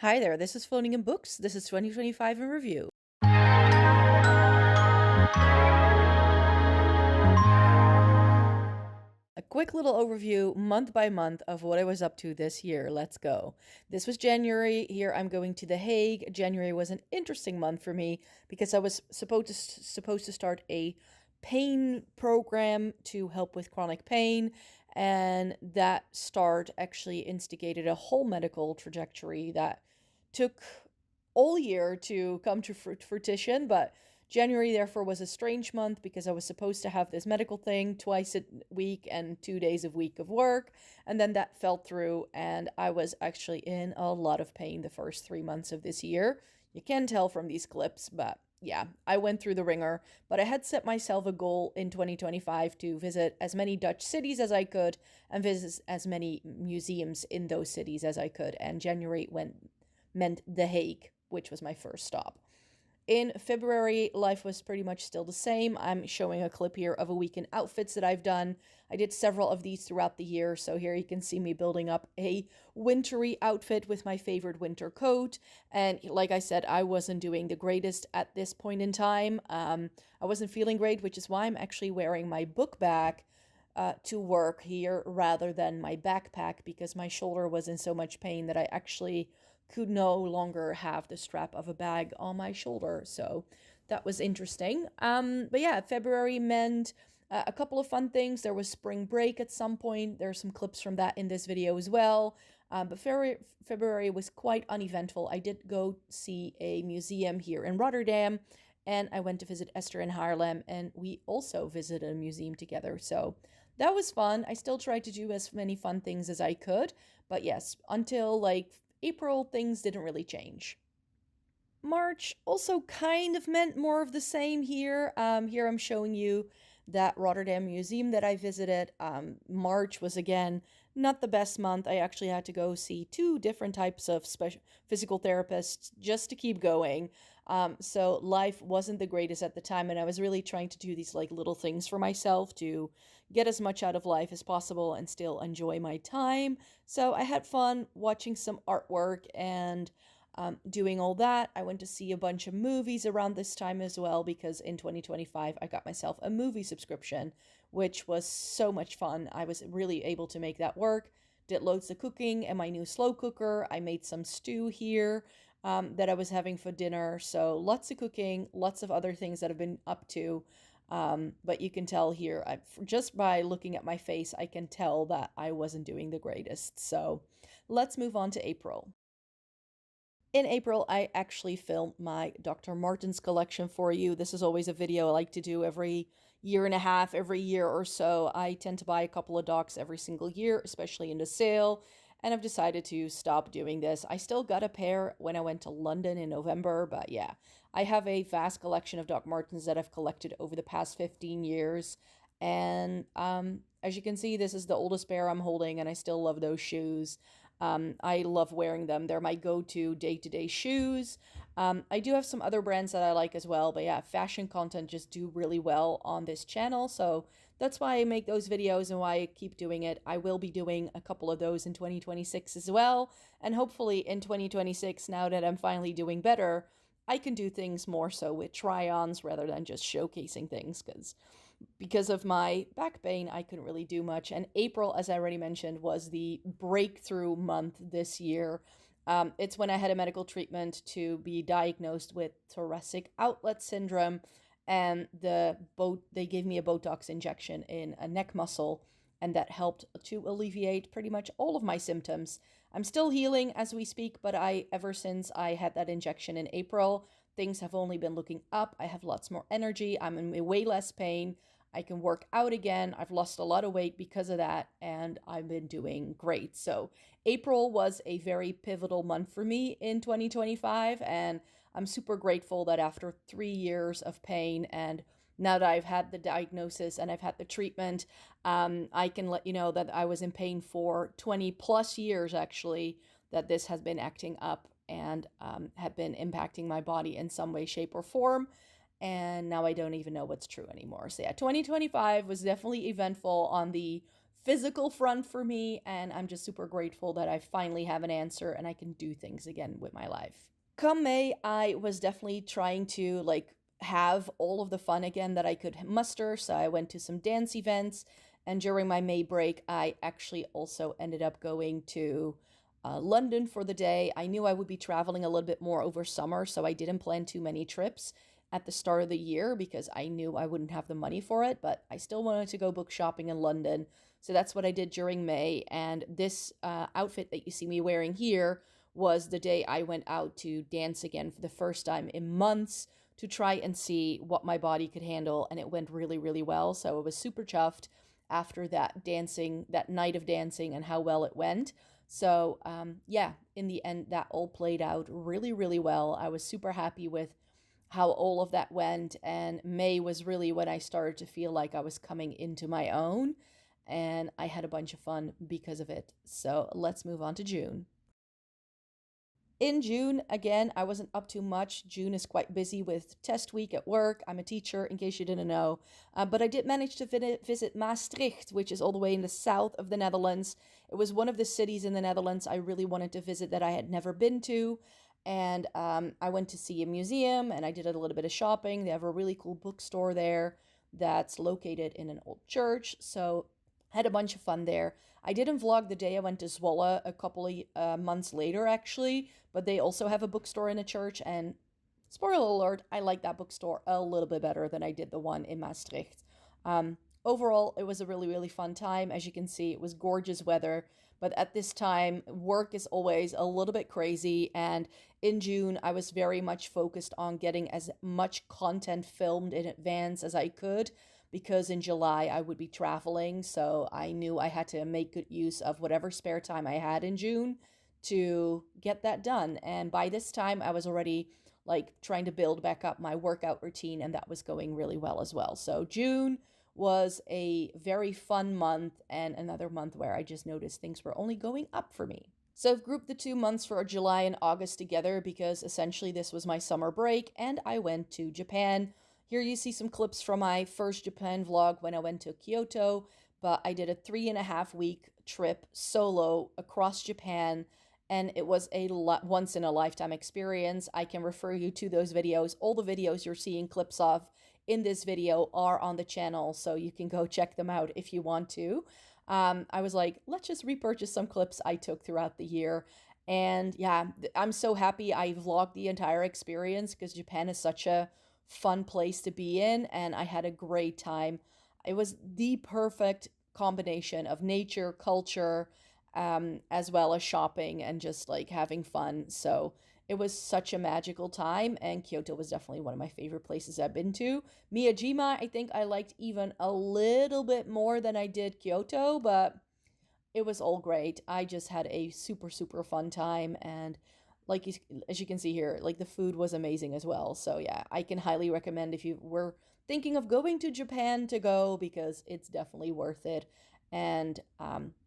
Hi there, this is Floating in Books. This is 2025 in review. A quick little overview, month by month, of what I was up to this year. Let's go. This was January. Here I'm going to The Hague. January was an interesting month for me because I was supposed to start a pain program to help with chronic pain, and that start actually instigated a whole medical trajectory that took all year to come to fruition. But January, therefore, was a strange month because I was supposed to have this medical thing twice a week and 2 days a week of work. And then that fell through, and I was actually in a lot of pain the first 3 months of this year. You can tell from these clips, but yeah, I went through the ringer. But I had set myself a goal in 2025 to visit as many Dutch cities as I could and visit as many museums in those cities as I could. And January meant The Hague, which was my first stop. In February, life was pretty much still the same. I'm showing a clip here of a week in outfits that I've done. I did several of these throughout the year, so here you can see me building up a wintry outfit with my favorite winter coat. And like I said, I wasn't doing the greatest at this point in time. I wasn't feeling great, which is why I'm actually wearing my book bag to work here rather than my backpack, because my shoulder was in so much pain that I actually could no longer have the strap of a bag on my shoulder. So that was interesting. But yeah, February meant a couple of fun things. There was spring break at some point. There are some clips from that in this video as well. But February was quite uneventful. I did go see a museum here in Rotterdam, and I went to visit Esther in Haarlem, and we also visited a museum together. So that was fun. I still tried to do as many fun things as I could. But yes, until like April, things didn't really change. March also kind of meant more of the same here. Here I'm showing you that Rotterdam museum that I visited. March was again not the best month. I actually had to go see two different types of physical therapists just to keep going. So life wasn't the greatest at the time, and I was really trying to do these like little things for myself to get as much out of life as possible and still enjoy my time. So I had fun watching some artwork and doing all that. I went to see a bunch of movies around this time as well because in 2025 I got myself a movie subscription, which was so much fun. I was really able to make that work. Did loads of cooking and my new slow cooker. I made some stew here that I was having for dinner. So lots of cooking, lots of other things that I've been up to. But you can tell here, just by looking at my face, I can tell that I wasn't doing the greatest. So let's move on to April. In April, I actually filmed my Dr. Martens collection for you. This is always a video I like to do every year and a half, every year or so. I tend to buy a couple of docs every single year, especially in the sale, and I've decided to stop doing this. I still got a pair when I went to London in November, but yeah, I have a vast collection of Doc Martens that I've collected over the past 15 years. And as you can see, this is the oldest pair I'm holding, and I still love those shoes. I love wearing them. They're my go-to day-to-day shoes. I do have some other brands that I like as well, but yeah, fashion content just do really well on this channel, so that's why I make those videos and why I keep doing it. I will be doing a couple of those in 2026 as well, and hopefully in 2026, now that I'm finally doing better, I can do things more so with try-ons rather than just showcasing things, because of my back pain, I couldn't really do much. And April, as I already mentioned, was the breakthrough month this year. It's when I had a medical treatment to be diagnosed with thoracic outlet syndrome, and they gave me a Botox injection in a neck muscle, and that helped to alleviate pretty much all of my symptoms. I'm still healing as we speak, but ever since I had that injection in April, things have only been looking up. I have lots more energy. I'm in way less pain. I can work out again. I've lost a lot of weight because of that, and I've been doing great. So, April was a very pivotal month for me in 2025, and I'm super grateful that after 3 years of pain, and now that I've had the diagnosis and I've had the treatment, I can let you know that I was in pain for 20 plus years actually, that this has been acting up and have been impacting my body in some way, shape, or form. And now I don't even know what's true anymore. So, yeah, 2025 was definitely eventful on the physical front for me, and I'm just super grateful that I finally have an answer and I can do things again with my life. Come May, I was definitely trying to like have all of the fun again that I could muster, so I went to some dance events, and during my May break, I actually also ended up going to London for the day. I knew I would be traveling a little bit more over summer, so I didn't plan too many trips at the start of the year because I knew I wouldn't have the money for it, but I still wanted to go book shopping in London. So that's what I did during May. And this outfit that you see me wearing here was the day I went out to dance again for the first time in months to try and see what my body could handle. And it went really, really well. So I was super chuffed after that dancing, that night of dancing, and how well it went. So, yeah, in the end, that all played out really, really well. I was super happy with how all of that went. And May was really when I started to feel like I was coming into my own. And I had a bunch of fun because of it. So let's move on to June. In June, again, I wasn't up too much. June is quite busy with test week at work. I'm a teacher, in case you didn't know. But I did manage to visit Maastricht, which is all the way in the south of the Netherlands. It was one of the cities in the Netherlands I really wanted to visit that I had never been to. And I went to see a museum and I did a little bit of shopping. They have a really cool bookstore there that's located in an old church. So had a bunch of fun there. I didn't vlog the day I went to Zwolle a couple of months later, actually, but they also have a bookstore in a church. And spoiler alert, I like that bookstore a little bit better than I did the one in Maastricht. Overall, it was a really, really fun time. As you can see, it was gorgeous weather. But at this time, work is always a little bit crazy. And in June, I was very much focused on getting as much content filmed in advance as I could because in July I would be traveling. So I knew I had to make good use of whatever spare time I had in June to get that done. And by this time, I was already like trying to build back up my workout routine, and that was going really well as well. So June was a very fun month and another month where I just noticed things were only going up for me. So I've grouped the 2 months for July and August together because essentially this was my summer break and I went to Japan. Here you see some clips from my first Japan vlog when I went to Kyoto, but I did a 3.5 week trip solo across Japan, and it was a once in a lifetime experience. I can refer you to those videos. All the videos you're seeing clips of in this video are on the channel, so you can go check them out if you want to. I was like, let's just repurchase some clips I took throughout the year. And yeah, I'm so happy I vlogged the entire experience because Japan is such a fun place to be in, and I had a great time. It was the perfect combination of nature, culture, as well as shopping and just like having fun. So it was such a magical time, and Kyoto was definitely one of my favorite places I've been to. Miyajima, I think I liked even a little bit more than I did Kyoto, but it was all great. I just had a super, super fun time, and like as you can see here, like the food was amazing as well. So yeah, I can highly recommend if you were thinking of going to Japan to go because it's definitely worth it. And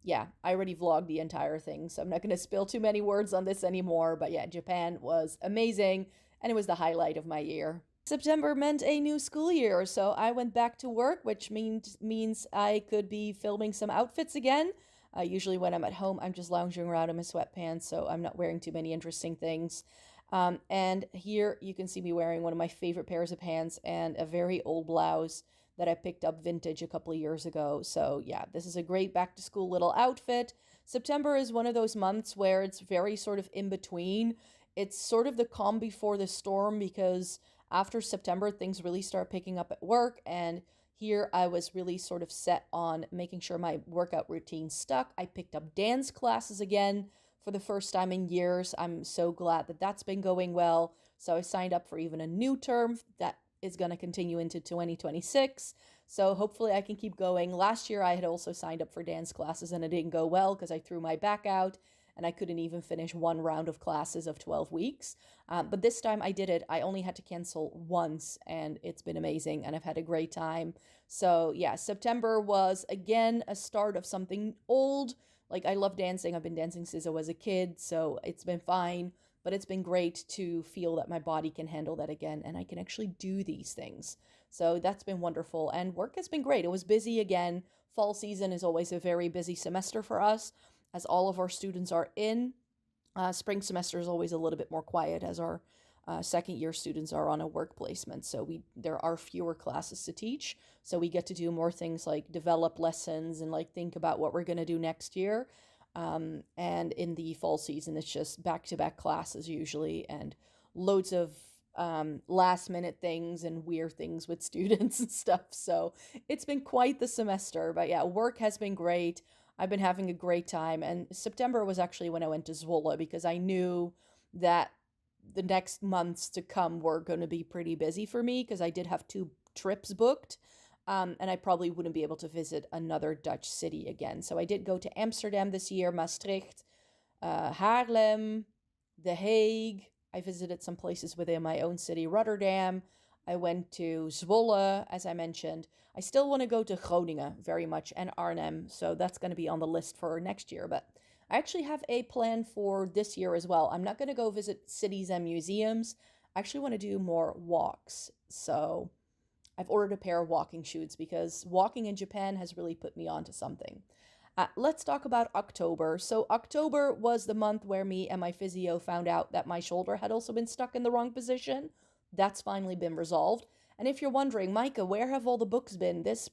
yeah, I already vlogged the entire thing, so I'm not going to spill too many words on this anymore. But yeah, Japan was amazing, and it was the highlight of my year. September meant a new school year, so I went back to work, which means I could be filming some outfits again. Usually when I'm at home, I'm just lounging around in my sweatpants, so I'm not wearing too many interesting things. And here you can see me wearing one of my favorite pairs of pants and a very old blouse that I picked up vintage a couple of years ago. So yeah, this is a great back to school little outfit. September is one of those months where it's very sort of in between. It's sort of the calm before the storm because after September, things really start picking up at work, and here I was really sort of set on making sure my workout routine stuck. I picked up dance classes again for the first time in years. I'm so glad that that's been going well. So I signed up for even a new term that is going to continue into 2026. So hopefully I can keep going. Last year I had also signed up for dance classes and it didn't go well because I threw my back out and I couldn't even finish one round of classes of 12 weeks. But this time I did it. I only had to cancel once, and it's been amazing, and I've had a great time. So yeah, September was, again, a start of something old. Like, I love dancing. I've been dancing since I was a kid, so it's been fine. But it's been great to feel that my body can handle that again, and I can actually do these things. So that's been wonderful. And work has been great. It was busy again Fall season is always a very busy semester for us, as all of our students are in. Spring semester is always a little bit more quiet, as our second year students are on a work placement. So there are fewer classes to teach. So we get to do more things like develop lessons and like think about what we're going to do next year. And in the fall season, it's just back-to-back classes usually, and loads of last minute things and weird things with students and stuff. So it's been quite the semester. But yeah, work has been great. I've been having a great time. And September was actually when I went to Zwolle, because I knew that the next months to come were going to be pretty busy for me, because I did have 2 trips booked. And I probably wouldn't be able to visit another Dutch city again. So I did go to Amsterdam this year, Maastricht, Haarlem, The Hague. I visited some places within my own city, Rotterdam. I went to Zwolle, as I mentioned. I still want to go to Groningen very much, and Arnhem. So that's going to be on the list for next year. But I actually have a plan for this year as well. I'm not going to go visit cities and museums. I actually want to do more walks. So I've ordered a pair of walking shoes, because walking in Japan has really put me onto something. Let's talk about October. So October was the month where me and my physio found out that my shoulder had also been stuck in the wrong position. That's finally been resolved. And if you're wondering, Micah, where have all the books been? This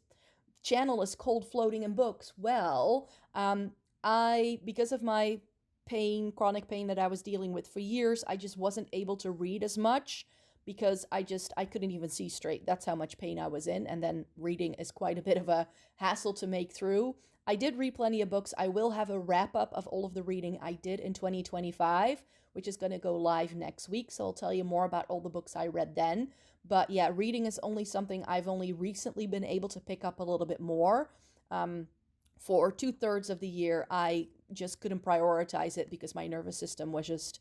channel is cold floating in books. Well, because of my pain, chronic pain that I was dealing with for years, I just wasn't able to read as much, because I couldn't even see straight. That's how much pain I was in. And then reading is quite a bit of a hassle to make through. I did read plenty of books. I will have a wrap up of all of the reading I did in 2025, which is going to go live next week. So I'll tell you more about all the books I read then. But yeah, reading is only something I've only recently been able to pick up a little bit more. For 2/3 of the year, I just couldn't prioritize it, because my nervous system was just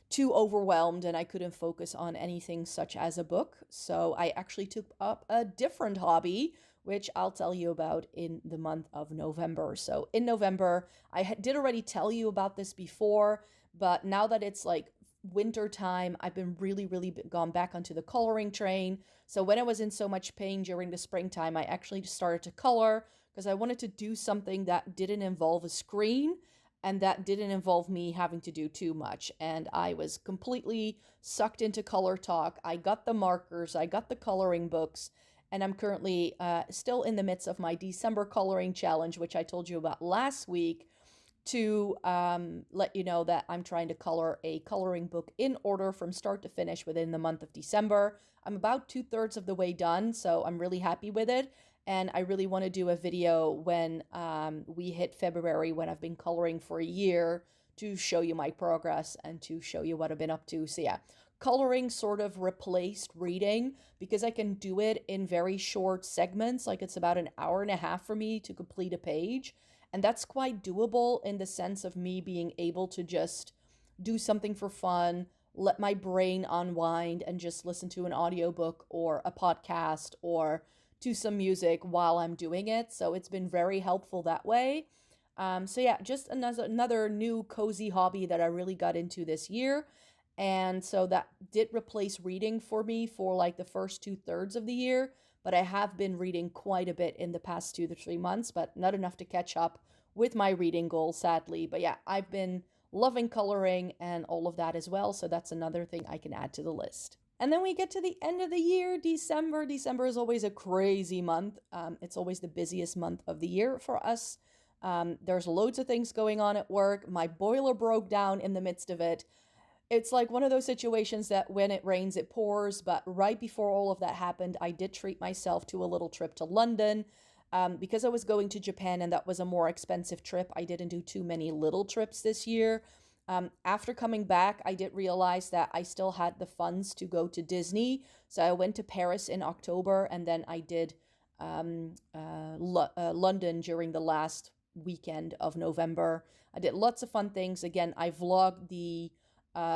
too overwhelmed and I couldn't focus on anything such as a book. So I actually took up a different hobby, which I'll tell you about in the month of November. So in November, I did already tell you about this before, but now that it's like winter time, I've been really gone back onto the coloring train. So when I was in so much pain during the springtime, I actually just started to color, because I wanted to do something that didn't involve a screen and that didn't involve me having to do too much. And I was completely sucked into Color Talk. I got the markers, I got the coloring books, and I'm currently still in the midst of my December coloring challenge, which I told you about last week, to let you know that I'm trying to color a coloring book in order from start to finish within the month of December. I'm about 2/3 of the way done, so I'm really happy with it. And I really want to do a video when we hit February, when I've been coloring for a year, to show you my progress and to show you what I've been up to. So yeah, coloring sort of replaced reading, because I can do it in very short segments. Like it's about an hour and a half for me to complete a page. And that's quite doable in the sense of me being able to just do something for fun, let my brain unwind, and just listen to an audiobook or a podcast or to some music while I'm doing it. So it's been very helpful that way. So yeah, just another new cozy hobby that I really got into this year. And so that did replace reading for me for like the first 2/3 of the year. But I have been reading quite a bit in the past 2 to 3 months, but not enough to catch up with my reading goal, sadly. But yeah, I've been loving coloring and all of that as well. So that's another thing I can add to the list. And then we get to the end of the year, December. December is always a crazy month. It's always the busiest month of the year for us. There's loads of things going on at work. My boiler broke down in the midst of it. It's like one of those situations that when it rains, it pours. But right before all of that happened, I did treat myself to a little trip to London. Because I was going to Japan and that was a more expensive trip, I didn't do too many little trips this year. After coming back, I did realize that I still had the funds to go to Disney. So I went to Paris in October, and then I did London during the last weekend of November. I did lots of fun things. Again, I vlogged the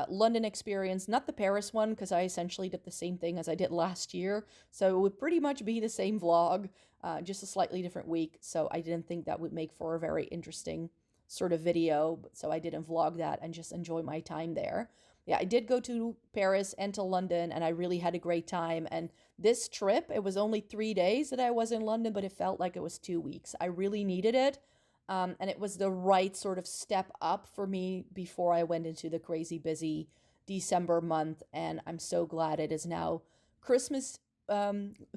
London experience, not the Paris one, because I essentially did the same thing as I did last year. So it would pretty much be the same vlog, just a slightly different week. So I didn't think that would make for a very interesting sort of video. So I didn't vlog that and just enjoy my time there. yeah, I did go to Paris and to London, and I really had a great time. And this trip, it was only 3 days that I was in London, but it felt like it was 2 weeks. I really needed it. And it was the right sort of step up for me before I went into the crazy busy December month. And I'm so glad it is now Christmas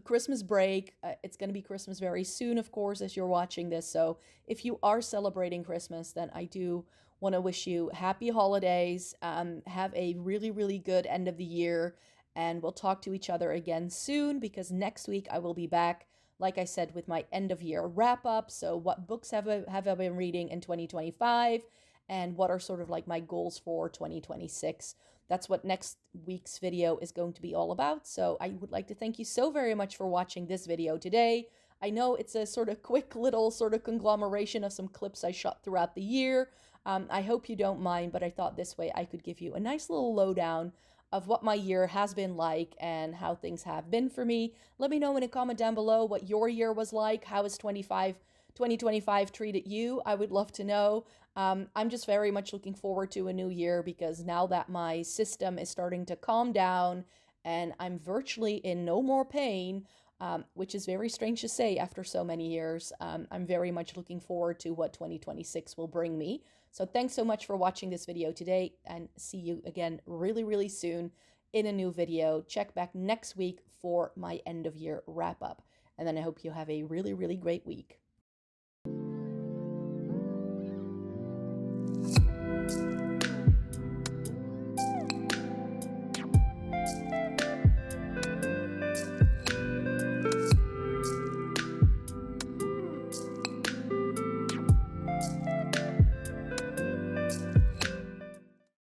Christmas break. It's going to be Christmas very soon, of course, as you're watching this. So if you are celebrating Christmas, then I do want to wish you happy holidays. Have a really, really good end of the year. And we'll talk to each other again soon because next week I will be back, like I said, with my end of year wrap up. So, what books have I been reading in 2025? And what are sort of like my goals for 2026? That's what next week's video is going to be all about. So I would like to thank you so very much for watching this video today. I know it's a sort of quick little sort of conglomeration of some clips I shot throughout the year. I hope you don't mind, but I thought this way I could give you a nice little lowdown of what my year has been like and how things have been for me. Let me know in a comment down below what your year was like. How has 2025 treated you? I would love to know. I'm just very much looking forward to a new year because now that my system is starting to calm down and I'm virtually in no more pain, which is very strange to say after so many years, I'm very much looking forward to what 2026 will bring me. So thanks so much for watching this video today and see you again really, really soon in a new video. Check back next week for my end of year wrap up. And then I hope you have a really, really great week.